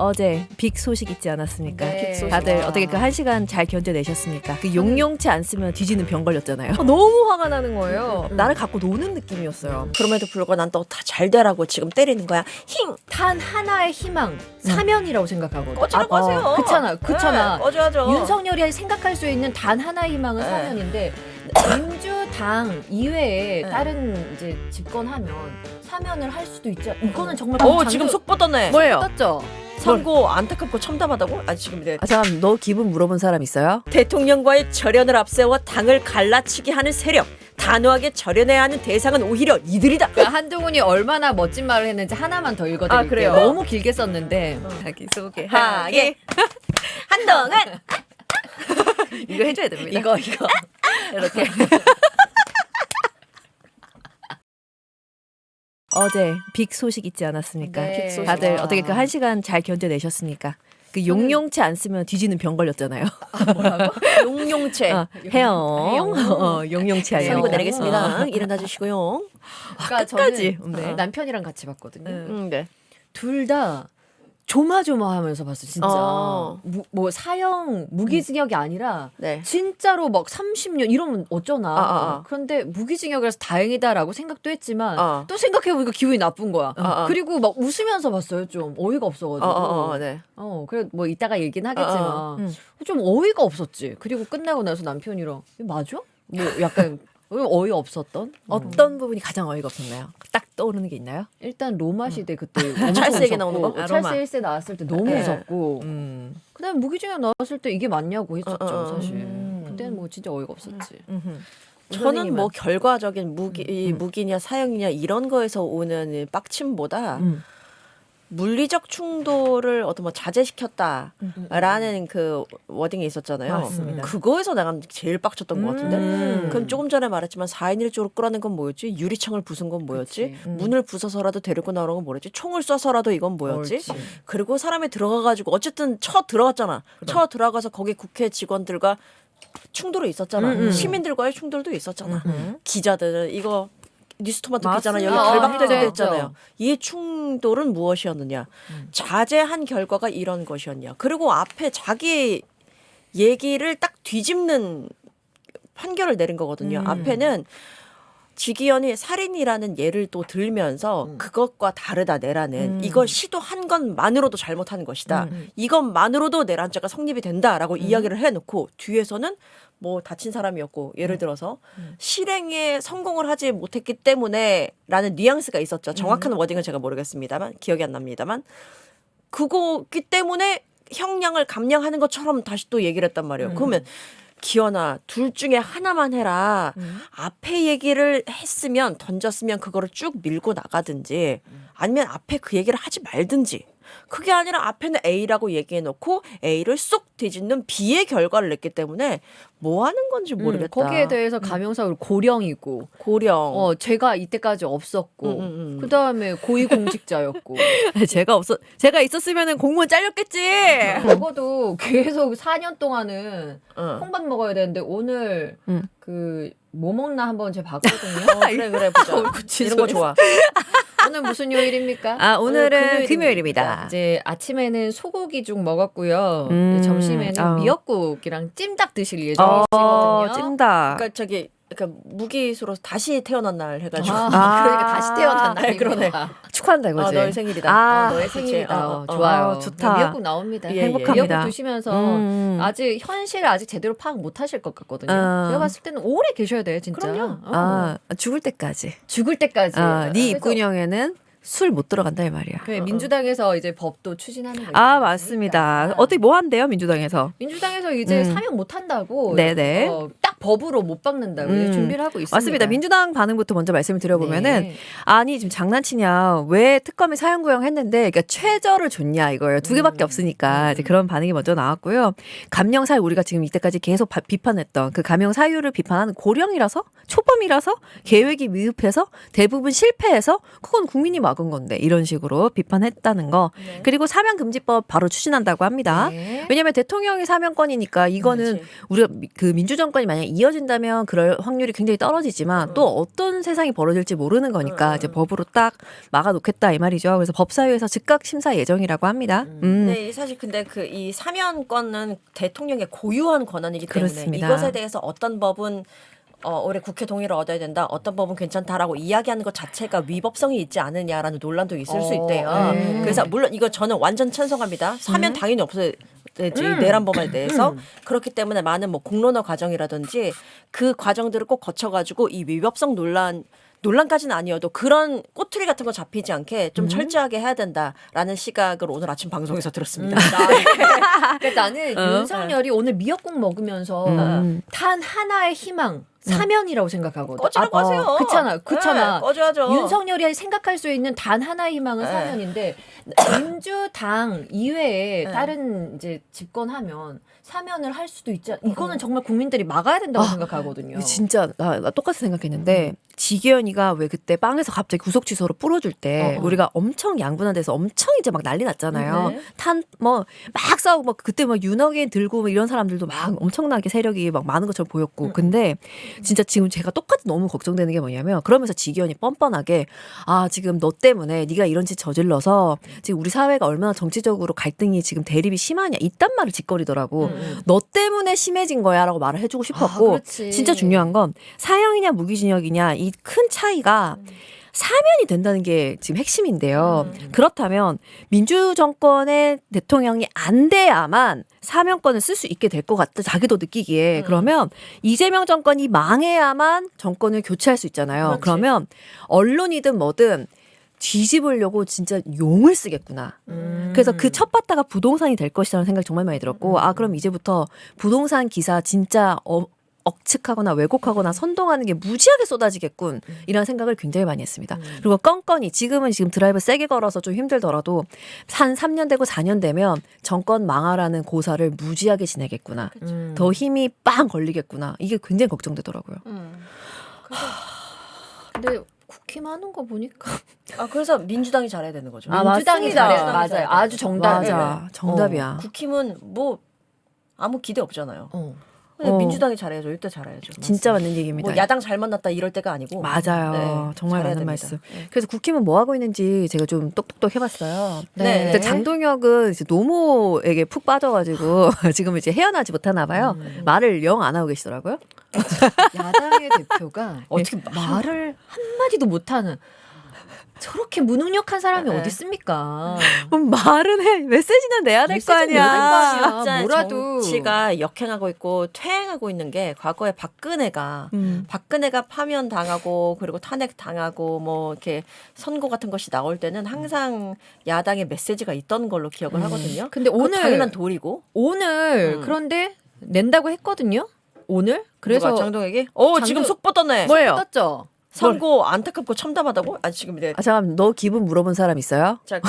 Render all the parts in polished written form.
어제 빅 소식 있지 않았습니까? 네. 빅 소식. 다들 어떻게 그 1시간 잘 견뎌내셨습니까? 그 용용치 안 쓰면 뒤지는 병 걸렸잖아요. 너무 화가 나는 거예요. 나를 갖고 노는 느낌이었어요. 그럼에도 불구하고 난 또 다 잘 되라고 지금 때리는 거야. 힝! 단 하나의 희망, 사면이라고 생각하거든. 꺼지라고 하세요. 그렇잖아. 네, 꺼져야죠. 윤석열이 생각할 수 있는 단 하나의 희망은 사면인데 민주당 이외에 다른 이제 집권하면 사면을 할 수도 있죠. 이거는 정말 지금 속 뻗었네. 뭐예요? 떴죠. 선고 안타깝고 참담하다고? 지금 이제 잠깐 너 기분 물어본 사람 있어요? 대통령과의 절연을 앞세워 당을 갈라치게 하는 세력, 단호하게 절연해야 하는 대상은 오히려 이들이다. 그러니까 한동훈이 얼마나 멋진 말을 했는지 하나만 더 읽어드릴게요. 그래요? 너무 길게 썼는데 자기소개하게 한동안 이거 해줘야 됩니다. 이거 이렇게 어제 빅 소식 있지 않았습니까? 네. 빅 소식. 다들 어떻게 그 1시간 잘 견뎌내셨습니까? 그 용용치 안 쓰면 뒤지는 병 걸렸잖아요. 용용체 해영. 용용치 아니에요. 선고 내리겠습니다. 일어나 주시고요. 그러니까 끝까지. 저는 네. 남편이랑 같이 봤거든요. 네. 둘 다 조마조마하면서 봤어 진짜. 어. 뭐 사형 무기징역이 아니라 네. 진짜로 막 30년 이러면 어쩌나. 아. 그런데 무기징역이라서 다행이다라고 생각도 했지만 또 생각해보니까 기분이 나쁜 거야. 그리고 막 웃으면서 봤어요. 좀 어이가 없어가지고. 네. 그래 뭐 이따가 얘기는 하겠지만 좀 어이가 없었지. 그리고 끝나고 나서 남편이랑 이거 맞아? 뭐 약간 어이 없었던? 어떤 부분이 가장 어이가 없었나요? 딱 떠오르는 게 있나요? 일단 로마 시대 그때 엄청 찰스 얘기 무섭고, 나오는 거? 찰스 1세 나왔을 때 너무 네. 무섭고 그다음에 무기징역 나왔을 때 이게 맞냐고 했었죠 사실. 음. 그때는 뭐 진짜 어이가 없었지. 저는 뭐 결과적인 무기냐 사형이냐 이런 거에서 오는 빡침보다 물리적 충돌을 어떤 뭐 자제시켰다라는 그 워딩이 있었잖아요. 맞습니다. 그거에서 내가 제일 빡쳤던 것 같은데. 그럼 조금 전에 말했지만 4인 1조로 끌어낸 건 뭐였지? 유리창을 부순 건 뭐였지? 문을 부숴서라도 데리고 나오는 건 뭐였지? 총을 쏴서라도 이건 뭐였지? 옳지. 그리고 사람이 들어가가지고 어쨌든 쳐 들어갔잖아. 쳐 들어가서 거기 국회 직원들과 충돌이 있었잖아. 시민들과의 충돌도 있었잖아. 기자들은 이거 뉴스토마토 기자는 여기 맞습니다. 결박되기도 했죠. 했잖아요. 이 충돌은 무엇이었느냐. 자제한 결과가 이런 것이었냐. 그리고 앞에 자기 얘기를 딱 뒤집는 판결을 내린 거거든요. 앞에는 지기현이 살인이라는 예를 또 들면서 그것과 다르다 내란은 이걸 시도한 것만으로도 잘못한 것이다. 이것만으로도 내란죄가 성립이 된다라고 이야기를 해놓고 뒤에서는 뭐 다친 사람이었고 예를 들어서 실행에 성공을 하지 못했기 때문에 라는 뉘앙스가 있었죠. 정확한 워딩은 제가 모르겠습니다만 기억이 안 납니다만 그거기 때문에 형량을 감량하는 것처럼 다시 또 얘기를 했단 말이에요. 그러면 기현아 둘 중에 하나만 해라. 앞에 얘기를 했으면 던졌으면 그거를 쭉 밀고 나가든지 아니면 앞에 그 얘기를 하지 말든지 그게 아니라 앞에는 A라고 얘기해놓고 A를 쏙 뒤집는 B의 결과를 냈기 때문에 뭐 하는 건지 모르겠다. 거기에 대해서 감형사를 고령이고 고령. 제가 이때까지 없었고 그다음에 고위공직자였고 제가 있었으면은 공무원 잘렸겠지. 적어도 계속 4년 동안은 콩밥 먹어야 되는데 오늘 그 뭐 먹나 한번 제가 봤거든요. 그래 보자. 이런 거 좋아. 오늘 무슨 요일입니까? 오늘은 금요일입니다. 이제 아침에는 소고기죽 먹었고요. 점심에는 아우. 미역국이랑 찜닭 드실 예정이시거든요. 찐다. 그러니까 저기 무기수로 다시 태어난 날 해가지고. 그러니까 다시 태어난 네, 그러네. 축하한다 이거지. 너의 생일이다. 너의 그치. 생일이다. 좋아요. 좋다. 미역국 나옵니다. 예, 예. 행복합니다. 미역국 드시면서 아직 현실을 아직 제대로 파악 못 하실 것 같거든요. 제가 봤을 때는 오래 계셔야 돼요, 진짜. 그럼요. 죽을 때까지. 죽을 때까지. 네 그래서 입구녕에는 술 못 들어간다 이 말이야. 민주당에서 이제 법도 추진하는 거 맞습니다. 어떻게 뭐 한대요 민주당에서? 민주당에서 이제 사면 못 한다고 네네. 딱 법으로 못 박는다고 이제 준비를 하고 있습니다. 맞습니다. 민주당 반응부터 먼저 말씀을 드려보면은 네. 아니 지금 장난치냐 왜 특검이 사형 구형했는데 그러니까 최저를 줬냐 이거예요. 두 개밖에 없으니까 이제 그런 반응이 먼저 나왔고요. 감형 사유 우리가 지금 이때까지 계속 비판했던 그 감형 사유를 비판하는 고령이라서 초범이라서 계획이 미흡해서 대부분 실패해서 그건 국민이 막은 건데 이런 식으로 비판했다는 거. 그리고 사면금지법 바로 추진한다고 합니다. 네. 왜냐하면 대통령이 사면권이니까 이거는 우리가 그 민주정권이 만약 이어진다면 그럴 확률이 굉장히 떨어지지만 또 어떤 세상이 벌어질지 모르는 거니까 이제 법으로 딱 막아놓겠다 이 말이죠. 그래서 법사위에서 즉각 심사 예정이라고 합니다. 네, 사실 근데 그 이 사면권은 대통령의 고유한 권한이기 때문에 그렇습니다. 이것에 대해서 어떤 법은 올해 국회 동의를 얻어야 된다. 어떤 법은 괜찮다라고 이야기하는 것 자체가 위법성이 있지 않느냐라는 논란도 있을 수 있대요. 그래서 물론 이거 저는 완전 찬성합니다. 사면 당연히 없어야 되지 내란법에 대해서 그렇기 때문에 많은 뭐 공론화 과정이라든지 그 과정들을 꼭 거쳐가지고 이 위법성 논란까지는 아니어도 그런 꼬투리 같은 거 잡히지 않게 좀 철저하게 해야 된다라는 시각을 오늘 아침 방송에서 들었습니다. 그러니까 나는 윤석열이 오늘 미역국 먹으면서 단 하나의 희망 사면이라고 생각하거든. 꺼지라고 하세요. 그렇잖아. 네, 꺼져야죠. 윤석열이 생각할 수 있는 단 하나의 희망은 사면인데 민주당 이외에 다른 이제 집권하면 사면을 할 수도 있지. 이거는 정말 국민들이 막아야 된다고 생각하거든요. 진짜 나 똑같이 생각했는데 지기현이가 왜 그때 빵에서 갑자기 구속 취소로 뿌려줄 때 우리가 엄청 양분한 데서 엄청 이제 막 난리 났잖아요. 막 싸우고 막 그때 막 윤호개인 들고 막 이런 사람들도 막 엄청나게 세력이 막 많은 것처럼 보였고 근데 진짜 지금 제가 똑같이 너무 걱정되는 게 뭐냐면 그러면서 지기현이 뻔뻔하게 지금 너 때문에 네가 이런 짓 저질러서 지금 우리 사회가 얼마나 정치적으로 갈등이 지금 대립이 심하냐 이딴 말을 짓거리더라고. 너 때문에 심해진 거야라고 말을 해주고 싶었고 그렇지. 진짜 중요한 건 사형이냐 무기징역이냐 이 큰 차이가 사면이 된다는 게 지금 핵심인데요. 그렇다면 민주정권의 대통령이 안 돼야만 사면권을 쓸 수 있게 될 것 같다. 자기도 느끼기에. 그러면 이재명 정권이 망해야만 정권을 교체할 수 있잖아요. 그렇지. 그러면 언론이든 뭐든 뒤집으려고 진짜 용을 쓰겠구나. 그래서 그 첫 바다가 부동산이 될 것이라는 생각이 정말 많이 들었고 그럼 이제부터 부동산 기사 진짜 억측하거나 왜곡하거나 선동하는 게 무지하게 쏟아지겠군 이런 생각을 굉장히 많이 했습니다. 그리고 껌껌이 지금 드라이브 세게 걸어서 좀 힘들더라도 한 3년 되고 4년 되면 정권 망하라는 고사를 무지하게 지내겠구나. 더 힘이 빵 걸리겠구나. 이게 굉장히 걱정되더라고요. 근데 국힘 하는 거 보니까 그래서 민주당이 잘해야 되는 거죠. 민주당이 맞습니다. 잘해요. 맞아요. 아주 정답이에요. 맞아. 정답이야. 국힘은 뭐 아무 기대 없잖아요. 어. 근데 민주당이 잘해야죠. 일단 잘해야죠. 진짜 맞는 얘기입니다. 뭐 야당 잘 만났다 이럴 때가 아니고. 맞아요. 네, 정말 잘해야 맞는 됩니다. 말씀. 그래서 국힘은 뭐 하고 있는지 제가 좀 똑똑똑 해봤어요. 네. 근데 장동혁은 이제 노모에게 푹 빠져가지고 지금 이제 헤어나지 못하나 봐요. 말을 영 안 하고 계시더라고요. 야당의 대표가 어떻게 말을 한마디도 못하는 저렇게 무능력한 사람이 어디 있습니까? 말은 해. 메시지는 내야 될 거 메시지는 내야 될 거 아니야. 아니야. 진짜 뭐라도. 정치가 역행하고 있고 퇴행하고 있는 게 과거에 박근혜가 파면 당하고 그리고 탄핵 당하고 뭐 이렇게 선고 같은 것이 나올 때는 항상 야당의 메시지가 있던 걸로 기억을 하거든요. 근데 그거 오늘 당연한 도리고. 오늘 그런데 낸다고 했거든요. 오늘 그래서 누가 장동혁이? 지금 장동- 속 뻗었네. 뭐예요? 떴죠. 선고 안타깝고 참담하다고? 지금 네. 잠깐 너 기분 물어본 사람 있어요? 자,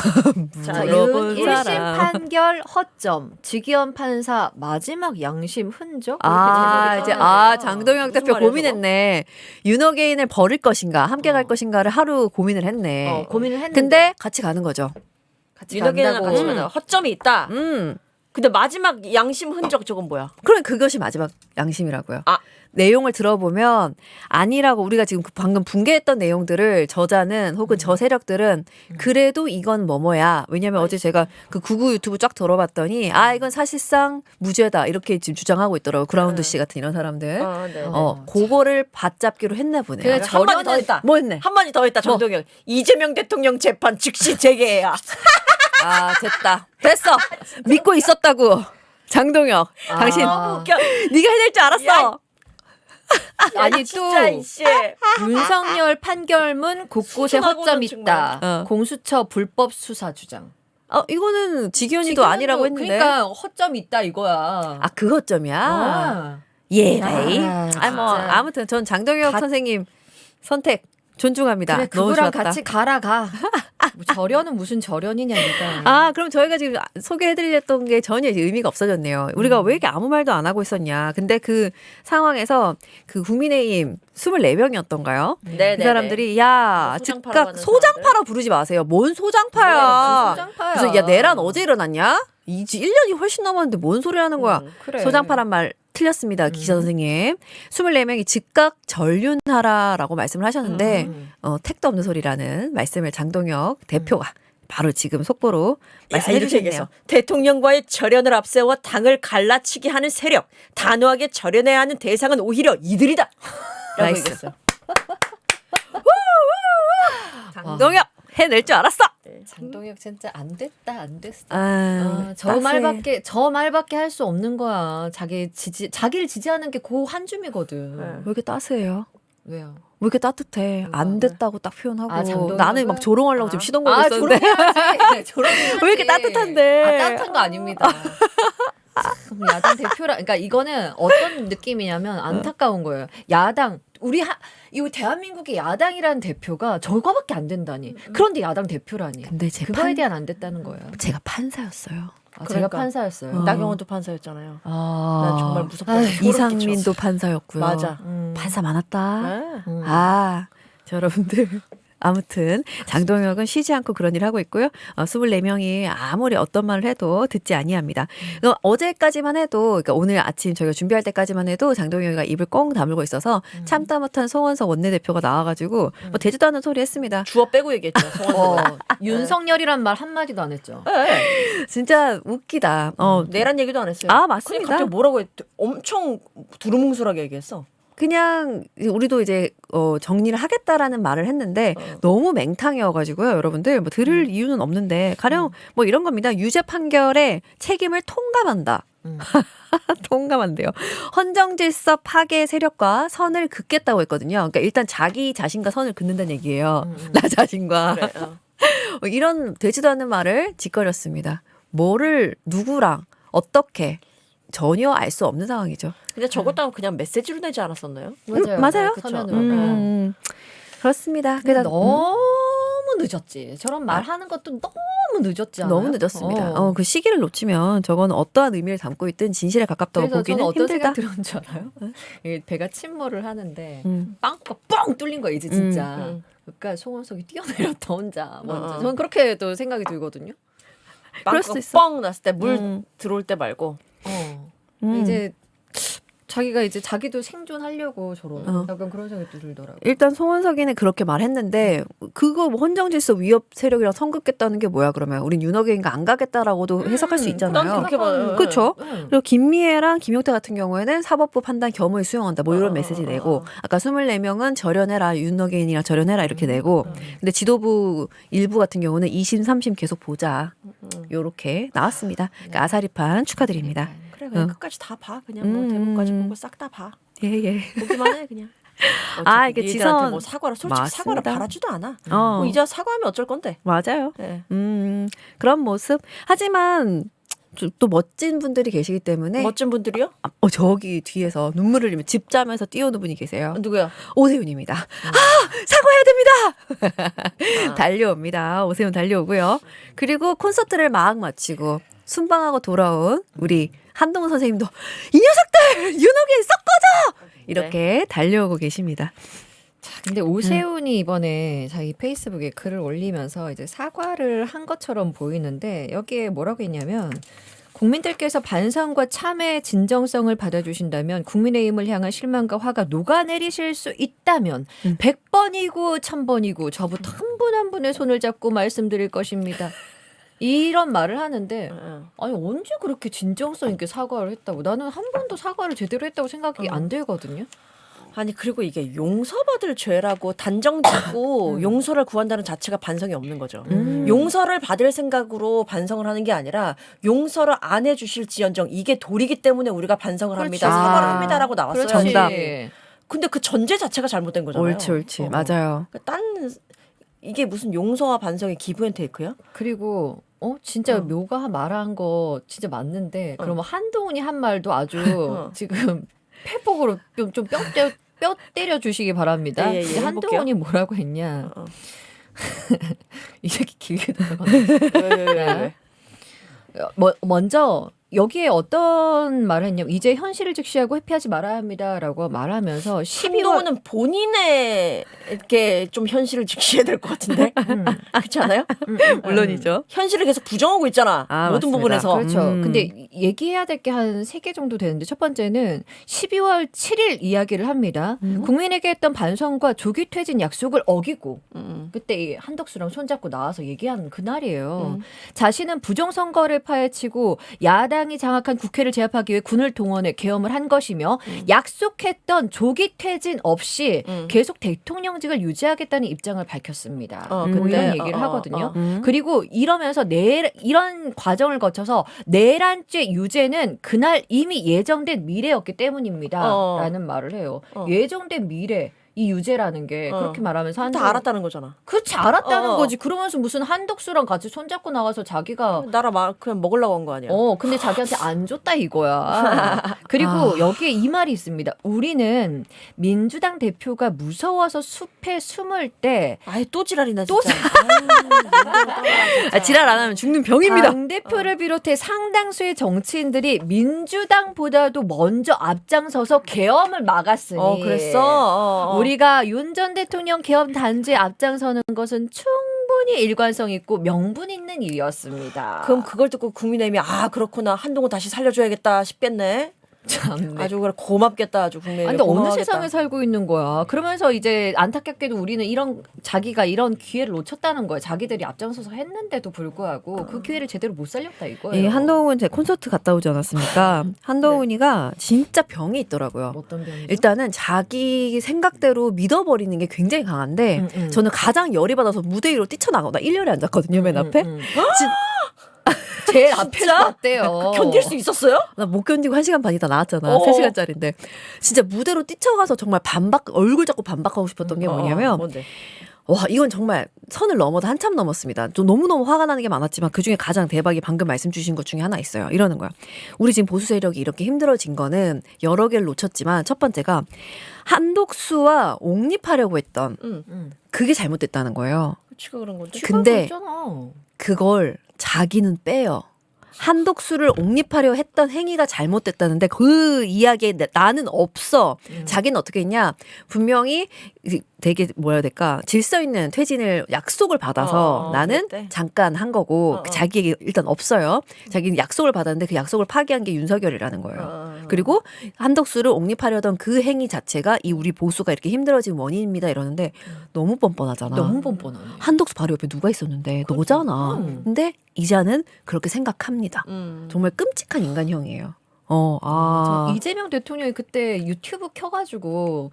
자, 물어본 윤 1심 사람. 판결 허점, 지기현 판사 마지막 양심 흔적. 이제 하네요. 장동혁 무슨 대표 말이에요, 고민했네. 윤호개인을 버릴 것인가, 함께 갈 것인가를 하루 고민을 했네. 고민을 했는데 근데 같이 가는 거죠. 같이 윤석열이랑 간다고. 같이 만나 허점이 있다. 근데 마지막 양심 흔적 저건 뭐야? 그럼 그것이 마지막 양심이라고요. 내용을 들어보면 아니라고 우리가 지금 방금 붕괴했던 내용들을 저자는 혹은 저 세력들은 그래도 이건 뭐뭐야. 왜냐하면 어제 제가 그 구구 유튜브 쫙 들어봤더니 이건 사실상 무죄다 이렇게 지금 주장하고 있더라고. 그라운드 씨 같은 이런 사람들. 네. 그거를 받잡기로 했나 보네요. 그래, 한 마디 더 했다. 뭐 했네? 한 마디 더 했다. 정동영. 이재명 대통령 재판 즉시 재개해야. 됐다. 됐어. 믿고 있었다고. 장동혁. 당신 너무 웃겨. 네가 해낼 줄 알았어. 아니 진짜 또 이씨. 윤석열 판결문 곳곳에 허점 수준하고는 있다. 정말. 공수처 불법 수사 주장. 이거는 지기현이도 아니라고 했는데. 그러니까 허점 있다 이거야. 그 허점이야. 아. 예. 진짜. 아무튼 전 장동혁 선생님 선택 존중합니다. 그래, 너무 그거랑 좋았다. 같이 가라 가. 뭐 절연은 무슨 절연이냐 니가. 그럼 저희가 지금 소개해드렸던 게 전혀 이제 의미가 없어졌네요. 우리가 왜 이렇게 아무 말도 안 하고 있었냐. 근데 그 상황에서 그 국민의힘 24명이었던가요? 네, 그 사람들이 야 소장파라고 즉각 하는 소장파라 부르지 마세요. 뭔 소장파야. 소장파야. 그래서 야 내란 어제 일어났냐? 1년이 훨씬 넘었는데 뭔 소리 하는 거야. 그래. 소장파란 말 틀렸습니다. 기자 선생님. 24명이 즉각 전륜하라라고 말씀을 하셨는데 택도 없는 소리라는 말씀을 장동혁 대표가 바로 지금 속보로 말씀해 이렇게 주셨네요. 얘기해서 대통령과의 절연을 앞세워 당을 갈라치기 하는 세력, 단호하게 절연해야 하는 대상은 오히려 이들이다. 라고 나이스. 얘기했어요. 장동혁 해낼 줄 알았어. 장동혁 진짜 안 됐다 안 됐어. 따스해. 저 말밖에 할 수 없는 거야. 자기를 지지하는 게 그 한 줌이거든. 네. 왜 이렇게 따스해요? 왜요? 왜 이렇게 따뜻해? 안 됐다고 딱 표현하고 장동혁은? 나는 막 조롱하려고 지금 시동 걸고 있었는데 조롱해야지. 왜 이렇게 따뜻한데? 따뜻한 거 아닙니다. 참, 야당 대표라, 그러니까 이거는 어떤 느낌이냐면 안타까운 거예요. 야당, 이 대한민국의 야당이라는 대표가 저거밖에 안 된다니. 그런데 야당 대표라니. 근데 그거에 대한 안 됐다는 거예요. 제가 판사였어요. 제가 그러니까. 판사였어요. 나경원도 판사였잖아요. 아, 난 정말 무섭다. 이상민도 판사였고요. 맞아. 판사 많았다. 네. 아, 저 여러분들. 아무튼 장동혁은 쉬지 않고 그런 일을 하고 있고요. 24명이 아무리 어떤 말을 해도 듣지 아니합니다. 어제까지만 해도 그러니까 오늘 아침 저희가 준비할 때까지만 해도 장동혁이가 입을 꽁 다물고 있어서 참다 못한 송원석 원내대표가 나와가지고 뭐 되지도 않은 소리 했습니다. 주어 빼고 얘기했죠. 송원석. 윤석열이란 말 한마디도 안 했죠. 진짜 웃기다. 내란 얘기도 안 했어요. 아, 맞습니다. 갑자기 뭐라고 엄청 두루뭉술하게 얘기했어. 그냥 우리도 이제 정리를 하겠다라는 말을 했는데 너무 맹탕이어가지고요, 여러분들 뭐 들을 이유는 없는데 가령 뭐 이런 겁니다. 유죄 판결에 책임을 통감한다. 통감한대요. 헌정질서 파괴 세력과 선을 긋겠다고 했거든요. 그러니까 일단 자기 자신과 선을 긋는다는 얘기예요. 나 자신과 그래, 이런 되지도 않는 말을 짓거렸습니다. 뭐를 누구랑 어떻게 전혀 알 수 없는 상황이죠. 근데 저것도 그냥 메시지로 내지 않았었나요? 맞아요. 서면으로. 그렇습니다. 근데 그래서 너무 늦었지. 저런 말 하는 것도 너무 늦었지 않아요? 너무 늦었습니다. 그 시기를 놓치면 저건 어떠한 의미를 담고 있든 진실에 가깝다고 그래서 보기는 저는 어떤 힘들다. 생각 들었는 줄 알아요? 이게 배가 침몰을 하는데 빵꾸가 뻥 뚫린 거야 이제 진짜. 그러니까 송원석이 뛰어내렸다 혼자 먼저. 저는 그렇게 또 생각이 들거든요. 그럴 수도 있어. 뻥 났을 때 물 들어올 때 말고. 이제 자기가 이제 자기도 생존하려고 저런 약간 그런 생각이 들더라고요. 일단 송원석이는 그렇게 말했는데 그거 뭐 헌정질서 위협 세력이랑 선긋겠다는 게 뭐야 그러면 우린 윤호경이가 안 가겠다라고도 해석할 수 난 있잖아요. 그렇게 봐요. 그렇죠. 그리고 김미애랑 김용태 같은 경우에는 사법부 판단 겸허히 수용한다. 뭐 이런 메시지 내고 아까 24명은 절연해라. 윤호경이랑 절연해라 이렇게 내고 근데 지도부 일부 같은 경우는 2심 3심 계속 보자. 요렇게 나왔습니다. 그러니까 아사리판 축하드립니다. 그래 그냥 끝까지 다 봐. 그냥 뭐 대본까지 보고 싹 다 봐. 예. 보기만 해 그냥. 아, 이게 얘들한테 지선 뭐 사과를 솔직히 맞습니다. 사과를 바라지도 않아. 뭐 이제 사과하면 어쩔 건데. 맞아요. 네. 그런 모습. 하지만 또 멋진 분들이 계시기 때문에 멋진 분들이요? 저기 뒤에서 눈물을 흘리며 집 자면서 뛰어오는 분이 계세요. 누구야? 오세훈입니다. 사과해야 됩니다. 달려옵니다. 오세훈 달려오고요. 그리고 콘서트를 막 마치고 순방하고 돌아온 우리 한동훈 선생님도 이 녀석들 윤호길 썩 꺼져 이렇게 달려오고 계십니다. 근데 오세훈이 이번에 자기 페이스북에 글을 올리면서 이제 사과를 한 것처럼 보이는데 여기에 뭐라고 했냐면 국민들께서 반성과 참의 진정성을 받아주신다면 국민의힘을 향한 실망과 화가 녹아내리실 수 있다면 100번이고 1000번이고 저부터 한 분 한 분의 손을 잡고 말씀드릴 것입니다. 이런 말을 하는데 아니 언제 그렇게 진정성 있게 사과를 했다고 나는 한 번도 사과를 제대로 했다고 생각이 안 들거든요. 아니 그리고 이게 용서받을 죄라고 단정짓고 용서를 구한다는 자체가 반성이 없는 거죠. 용서를 받을 생각으로 반성을 하는 게 아니라 용서를 안 해주실지언정 이게 도리기 때문에 우리가 반성을 합니다. 그렇지. 사과를 합니다라고 나왔어요. 그렇지. 정답. 근데 그 전제 자체가 잘못된 거잖아요. 옳지. 맞아요. 그러니까 이게 무슨 용서와 반성의 기브앤테이크야? 그리고 진짜 묘가 말한 거 진짜 맞는데 그러면 한동훈이 한 말도 아주 지금 패복으로 좀 뼈 때려 주시기 바랍니다. 예, 이제 한동훈이 뭐라고 했냐? 이 새끼 길게 들어가. 왜? 먼저 여기에 어떤 말을 했냐면 이제 현실을 직시하고 회피하지 말아야 합니다라고 말하면서 12월 한동훈은 본인의 이렇게 좀 현실을 직시해야 될 것 같은데 그렇지 않아요? 물론이죠. 현실을 계속 부정하고 있잖아. 아, 모든 맞습니다. 부분에서. 그렇죠. 음. 근데 얘기해야 될 게 한 3개 정도 되는데 첫 번째는 12월 7일 이야기를 합니다. 국민에게 했던 반성과 조기 퇴진 약속을 어기고 그때 이 한덕수랑 손잡고 나와서 얘기한 그날이에요. 자신은 부정선거를 파헤치고 야당이 장악한 국회를 제압하기 위해 군을 동원해 계엄을 한 것이며 약속했던 조기 퇴진 없이 계속 대통령직을 유지하겠다는 입장을 밝혔습니다. 뭐 근데, 이런 얘기를 하거든요. 음. 그리고 이러면서 이런 과정을 거쳐서 내란죄 유죄는 그날 이미 예정된 미래였기 때문입니다. 라는 말을 해요. 예정된 미래. 이 유죄라는 게 그렇게 말하면서 다 알았다는 거잖아. 그렇지 알았다는 거지. 그러면서 무슨 한덕수랑 같이 손잡고 나와서 자기가 나라 그냥 먹으려고 한 거 아니야. 근데 자기한테 안 줬다 이거야. 그리고 여기에 이 말이 있습니다. 우리는 민주당 대표가 무서워서 숲에 숨을 때 아이 또 지랄이나 또 진짜. 지랄 안 하면 죽는 병입니다. 당 대표를 비롯해 상당수의 정치인들이 민주당보다도 먼저 앞장서서 계엄을 막았으니. 그랬어. 우리가 윤 전 대통령 계엄 단죄에 앞장서는 것은 충분히 일관성 있고 명분 있는 일이었습니다. 그럼 그걸 듣고 국민의힘이 그렇구나 한동훈 다시 살려줘야겠다 싶겠네. 참네. 아주 그래 고맙겠다 아주 국민의힘. 근데 어느 고마워하겠다. 세상에 살고 있는 거야. 그러면서 이제 안타깝게도 우리는 자기가 이런 기회를 놓쳤다는 거야. 자기들이 앞장서서 했는데도 불구하고 그 기회를 제대로 못 살렸다 이거예요. 한동훈 제 콘서트 갔다 오지 않았습니까? 한동훈이가 진짜 병이 있더라고요. 어떤 병이죠? 일단은 자기 생각대로 믿어버리는 게 굉장히 강한데 저는 가장 열이 받아서 무대 위로 뛰쳐나가고 나 1년에 앉았거든요 맨 앞에. 제일 앞에 갔대요. 견딜 수 있었어요? 나 못 견디고 1시간 반이다 나왔잖아. 어. 3시간짜리인데 진짜 무대로 뛰쳐가서 정말 얼굴 잡고 반박하고 싶었던 게 뭐냐면 뭔데? 와 이건 정말 선을 넘어도 한참 넘었습니다. 좀 너무너무 화가 나는 게 많았지만 그중에 가장 대박이 방금 말씀 주신 것 중에 하나 있어요. 이러는 거야. 우리 지금 보수 세력이 이렇게 힘들어진 거는 여러 개를 놓쳤지만 첫 번째가 한독수와 옹립하려고 했던 그게 잘못됐다는 거예요. 치가 그런 건데. 근데 있잖아. 그걸 자기는 빼요. 한독수를 옹립하려 했던 행위가 잘못됐다는데 그 이야기에 나는 없어. 자기는 어떻게 했냐. 분명히 되게 뭐라 해야 될까. 질서 있는 퇴진을 약속을 받아서 나는 그랬대. 잠깐 한 거고 자기에게 일단 없어요. 자기는 약속을 받았는데 그 약속을 파기한 게 윤석열이라는 거예요. 그리고 한독수를 옹립하려던 그 행위 자체가 이 우리 보수가 이렇게 힘들어진 원인입니다 이러는데 너무 뻔뻔하잖아. 너무 뻔뻔하네. 한독수 바로 옆에 누가 있었는데 너잖아. 근데 이자는 그렇게 생각합니다. 정말 끔찍한 인간형이에요. 이재명 대통령이 그때 유튜브 켜가지고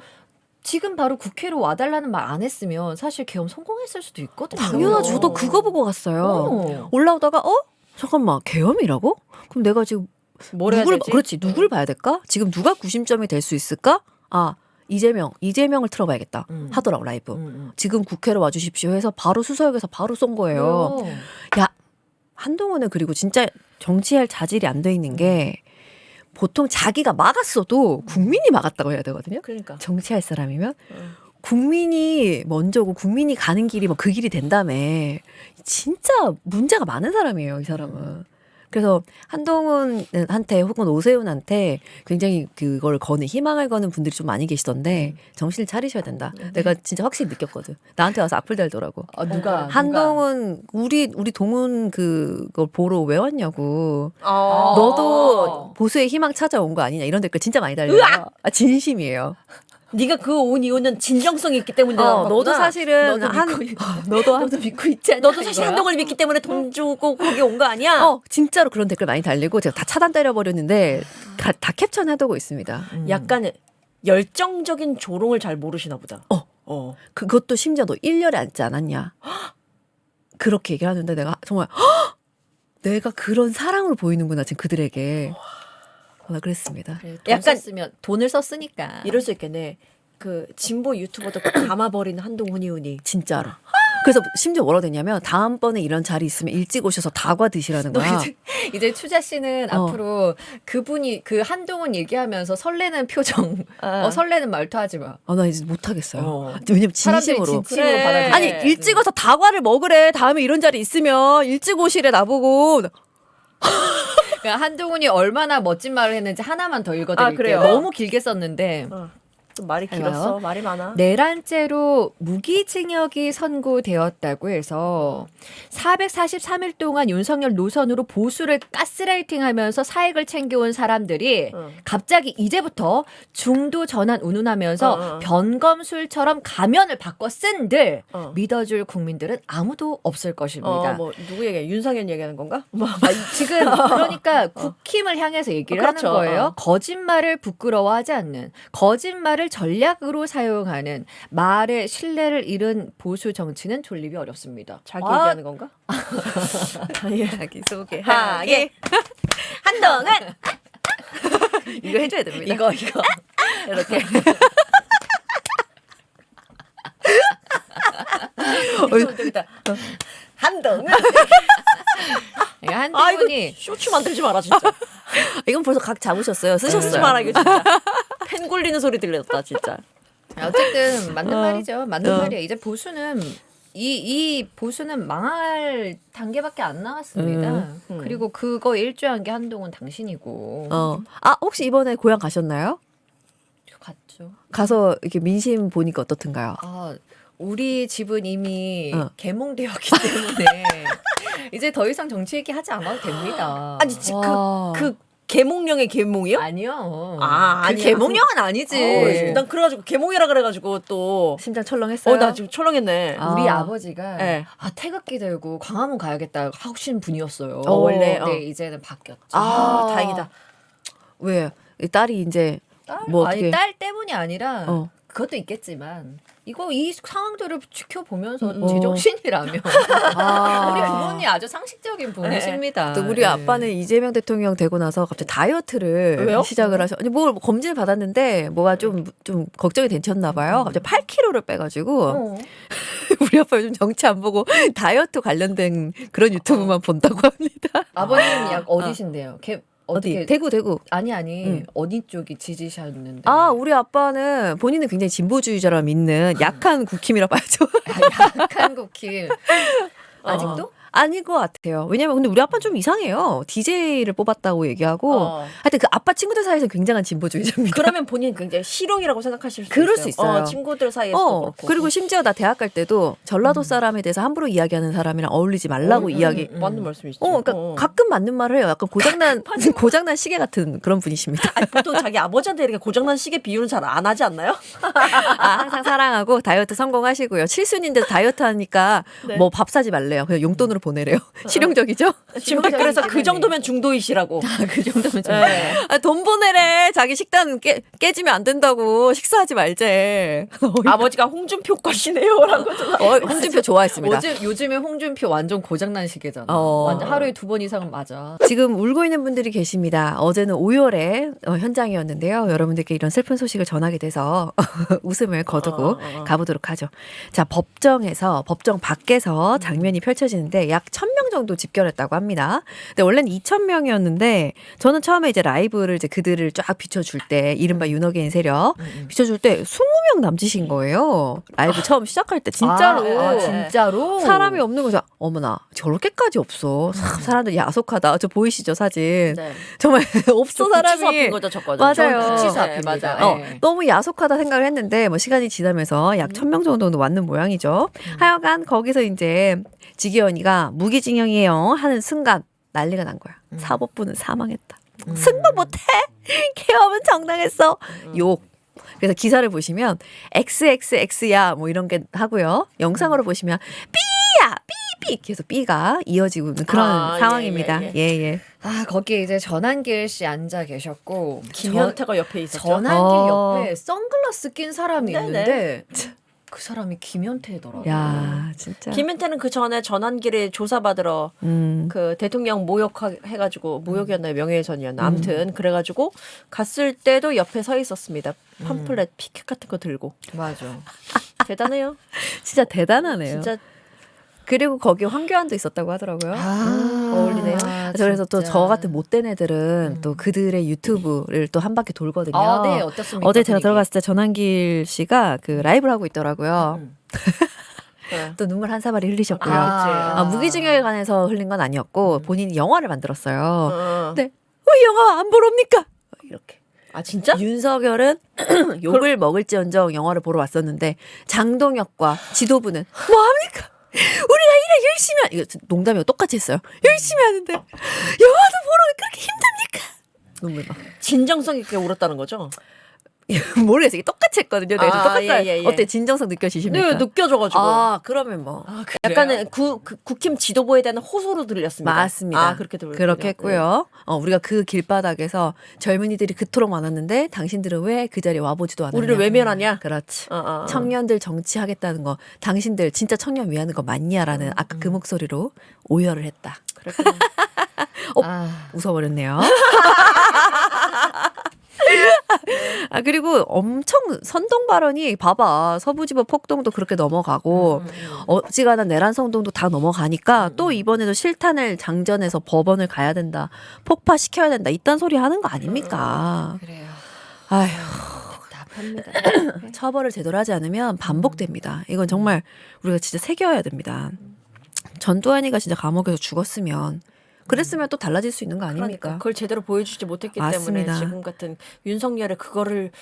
지금 바로 국회로 와달라는 말 안 했으면 사실 계엄 성공했을 수도 있거든요. 당연하죠. 저도 그거 보고 갔어요. 올라오다가 잠깐만 계엄이라고? 그럼 내가 지금 뭘 해야 되지? 그렇지 누굴 봐야 될까? 지금 누가 구심점이 될 수 있을까? 이재명을 틀어봐야겠다 하더라고 라이브. 지금 국회로 와주십시오 해서 바로 수서역에서 바로 쏜 거예요. 야 한동훈은 그리고 진짜 정치할 자질이 안 돼 있는 게 보통 자기가 막았어도 국민이 막았다고 해야 되거든요. 그러니까. 정치할 사람이면 국민이 먼저고 국민이 가는 길이 뭐 그 길이 된다며. 진짜 문제가 많은 사람이에요, 이 사람은. 그래서 한동훈한테 혹은 오세훈한테 굉장히 그걸 희망을 거는 분들이 좀 많이 계시던데 정신을 차리셔야 된다. 내가 진짜 확실히 느꼈거든. 나한테 와서 악플 달더라고. 누가? 한동훈 우리 동훈 그걸 보러 왜 왔냐고. 아. 너도 보수의 희망 찾아온 거 아니냐 이런 댓글 진짜 많이 달려요. 진심이에요. 네가 그 온 이유는 진정성이 있기 때문에. 너도 사실은 너도 믿고 있지 않냐? 너도 사실 한동훈을 믿기 때문에 돈 주고 거기 온 거 아니야? 진짜로 그런 댓글 많이 달리고 제가 다 차단 때려버렸는데 다 캡처는 해두고 있습니다. 약간 열정적인 조롱을 잘 모르시나 보다. 그것도 심지어 너 1년에 앉지 않았냐. 그렇게 얘기를 하는데 내가 정말 내가 그런 사랑을 보이는구나 지금 그들에게. 나 그랬습니다. 약간 돈을 썼으니까. 이럴 수 있겠네. 그 진보 유튜버도 감아버리는 한동훈이 진짜로. 그래서 심지어 뭐라고 됐냐면 다음번에 이런 자리 있으면 일찍 오셔서 다과 드시라는 거야. 이제 추자 씨는 앞으로 그분이 그 한동훈 얘기하면서 설레는 표정, 설레는 말투 하지 마. 나 이제 못하겠어요. 왜냐면 진심으로. 진심으로 받아들여. 아니 일찍 와서 다과를 먹으래. 다음에 이런 자리 있으면 일찍 오시래 나보고. 그러니까 한동훈이 얼마나 멋진 말을 했는지 하나만 더 읽어드릴게요. 그래요? 너무 길게 썼는데. 좀 말이 해봐요. 길었어. 말이 많아. 내란죄로 무기징역이 선고되었다고 해서 443일 동안 윤석열 노선으로 보수를 가스라이팅하면서 사익을 챙겨온 사람들이 갑자기 이제부터 중도 전환 운운하면서 변검술처럼 가면을 바꿔 쓴들 믿어줄 국민들은 아무도 없을 것입니다. 뭐 누구 얘기야? 윤상현 얘기하는 건가? 지금 그러니까 국힘을 향해서 얘기를 그렇죠. 하는 거예요. 거짓말을 부끄러워하지 않는, 거짓말을 전략으로 사용하는, 말의 신뢰를 잃은 보수 정치는 존립이 어렵습니다. 자기 얘기하는 건가? 자기 소개. 하게 한동훈 이거 해줘야 됩니다. 이거 이렇게 되겠다. 한동훈. 한동훈이 이거 쇼츠 만들지 마라 진짜. 이건 벌써 각 잡으셨어요. 쓰지 쓰셨어요. 마라 이거 진짜. 펜 굴리는 소리 들렸다 진짜. 어쨌든 맞는 말이죠. 맞는 말이에요. 이제 보수는 이 보수는 망할 단계밖에 안 나왔습니다. 그리고 그거 일조한 게 한동훈 당신이고. 혹시 이번에 고향 가셨나요? 갔죠. 가서 이렇게 민심 보니까 어떻든가요? 우리 집은 이미 개몽되었기 때문에 이제 더 이상 정치 얘기 하지 않아도 됩니다. 아니 그 개몽령의 개몽이요? 아니요. 아니야. 개몽령은 아니지. 난 그래가지고 개몽이라 그래가지고 또 심장 철렁했어요. 나 지금 철렁했네. 우리 아버지가 네. 태극기 들고 광화문 가야겠다 하신 분이었어요. 원래? 네, 이제는 바뀌었죠. 다행이다. 왜? 이 딸이 이제 딸? 뭐 아니 어떻게? 딸 때문이 아니라 그것도 있겠지만 이 상황들을 지켜보면서 제정신이라면 우리 부모님 아주 상식적인 분이십니다. 또 우리 네. 아빠는 이재명 대통령 되고 나서 갑자기 다이어트를 왜요? 시작을 하셔. 아니 뭐 검진을 받았는데 뭐가 좀 걱정이 되셨나 봐요. 갑자기 8kg를 빼가지고 우리 아빠 요즘 정치 안 보고 다이어트 관련된 그런 유튜브만 본다고 합니다. 아버님 약 어디신데요? 어디? 대구. 아니 어디 쪽이 지지셨는데? 우리 아빠는 본인은 굉장히 진보주의자라 믿는 약한 국힘이라 봐야죠. 약한 국힘 아직도? 아닌 것 같아요. 왜냐면 근데 우리 아빠는 좀 이상해요. DJ를 뽑았다고 얘기하고 하여튼 그 아빠 친구들 사이에서 굉장한 진보주의자입니다. 그러면 본인 굉장히 실용이라고 생각하실 수 그럴 있어요. 수 있어요. 친구들 사이에서도 그렇고. 그리고 심지어 나 대학 갈 때도 전라도 사람에 대해서 함부로 이야기하는 사람이랑 어울리지 말라고 이야기. 맞는 말씀이시죠. 그러니까 가끔 맞는 말을 해요. 약간 고장난 시계 같은 그런 분이십니다. 보통 자기 아버지한테 이렇게 고장난 시계 비유는 잘 안 하지 않나요? 항상 사랑하고 다이어트 성공하시고요. 칠순인데 다이어트 하니까 뭐 밥 사지 말래요. 그냥 용돈으로 보내래요. 실용적이죠? 지금 댓글에서 그 정도면 중도이시라고. 그 정도면 좀. 네. 돈 보내래. 자기 식단 깨지면 안 된다고. 식사하지 말재. 아버지가 홍준표 것이네요라고. 홍준표 좋아했습니다. 요즘에 홍준표 완전 고장난 시계잖아. 완전 하루에 2번 이상은 맞아. 지금 울고 있는 분들이 계십니다. 어제는 5월에 현장이었는데요. 여러분들께 이런 슬픈 소식을 전하게 돼서 웃음을 거두고 가보도록 하죠. 자, 법정 밖에서 장면이 펼쳐지는데 약 1000명 정도 집결했다고 합니다. 근데 원래는 2000명이었는데 저는 처음에 이제 라이브를 이제 그들을 쫙 비춰줄 때 이른바 윤어게인 세력 비춰줄 때 20명 남짓인 거예요. 라이브 처음 시작할 때 진짜로. 진짜로? 사람이 없는 거죠. 어머나 저렇게까지 없어. 사람들 야속하다. 저 보이시죠 사진? 네. 정말 없어 사람이. 구치소 앞인 거죠, 저거는. 맞아요. 구치소 네, 앞입니다. 맞아요. 네. 너무 야속하다 생각을 했는데 뭐 시간이 지나면서 약 1000명 정도는 왔는 모양이죠. 하여간 거기서 이제 지기현이가 무기징역이에요 하는 순간 난리가 난 거야. 사법부는 사망했다. 승부 못해. 개업은 정당했어. 욕. 그래서 기사를 보시면 XXX야 뭐 이런 게 하고요. 영상으로 보시면 B야 삐삐 계속 B가 이어지고 있는 그런 상황입니다. 예. 거기에 이제 전한길 씨 앉아 계셨고 김현태가 옆에 있었죠. 전한길 옆에 선글라스 낀 사람이 네네. 있는데 그 사람이 김현태더라고요. 야 진짜. 김현태는 그 전에 전환길에 조사받으러 그 대통령 모욕해가지고 모욕이었나요 명예훼손이었나 아무튼 그래가지고 갔을 때도 옆에 서 있었습니다. 팜플렛 피켓 같은 거 들고. 맞아. 대단해요. 진짜 대단하네요. 진짜 그리고 거기 황교안도 있었다고 하더라고요. 어울리네요. 그래서 또 저 같은 못된 애들은 또 그들의 유튜브를 또 한 바퀴 돌거든요. 네, 어떻습니까? 어제 제가 분위기? 들어갔을 때 전한길 씨가 그 라이브를 하고 있더라고요. 네. 또 눈물 한 사발이 흘리셨고요. 아, 무기징역에 관해서 흘린 건 아니었고 본인이 영화를 만들었어요. 어. 네. 왜 영화 안 보러 옵니까? 이렇게. 아 진짜? 윤석열은 욕을 먹을지언정 영화를 보러 왔었는데 장동혁과 지도부는 뭐합니까? 우리가 일을 열심히 이거 농담이고 똑같이 했어요. 열심히 하는데 영화도 보러 그렇게 힘듭니까? 눈물 막. 진정성 있게 울었다는 거죠? 모르겠어요. 이게 똑같이 했거든요. 네, 아, 똑같아요. 예, 예, 예. 어때 진정성 느껴지십니까? 네, 느껴져가지고. 그러면 뭐 약간은 국힘 지도부에 대한 호소로 들렸습니다. 맞습니다. 아, 그렇게 들렸군요. 그렇게 했고요. 우리가 그 길바닥에서 젊은이들이 그토록 많았는데 당신들은 왜 그 자리에 와보지도 않았냐. 우리를 외면하냐? 그렇지. 어. 청년들 정치하겠다는 거 당신들 진짜 청년 위하는 거 맞냐라는 아까 그 목소리로 오열을 했다. 그랬구나. 웃어버렸네요. 그리고 엄청 선동 발언이 봐봐. 서부지법 폭동도 그렇게 넘어가고 어지간한 내란 성동도 다 넘어가니까 또 이번에도 실탄을 장전해서 법원을 가야 된다. 폭파시켜야 된다. 이딴 소리 하는 거 아닙니까? 그래요. 아휴. 답답합니다. 처벌을 제대로 하지 않으면 반복됩니다. 이건 정말 우리가 진짜 새겨야 됩니다. 전두환이가 진짜 감옥에서 죽었으면 그랬으면 또 달라질 수 있는 거 그러니까 아닙니까? 그걸 제대로 보여주지 못했기 맞습니다. 때문에 지금 같은 윤석열의 그거를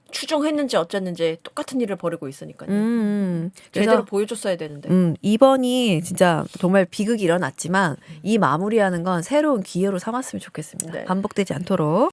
추종했는지 어쨌는지 똑같은 일을 벌이고 있으니까요. 제대로 그래서 보여줬어야 되는데. 이번이 진짜 정말 비극이 일어났지만 이 마무리하는 건 새로운 기회로 삼았으면 좋겠습니다. 네. 반복되지 않도록.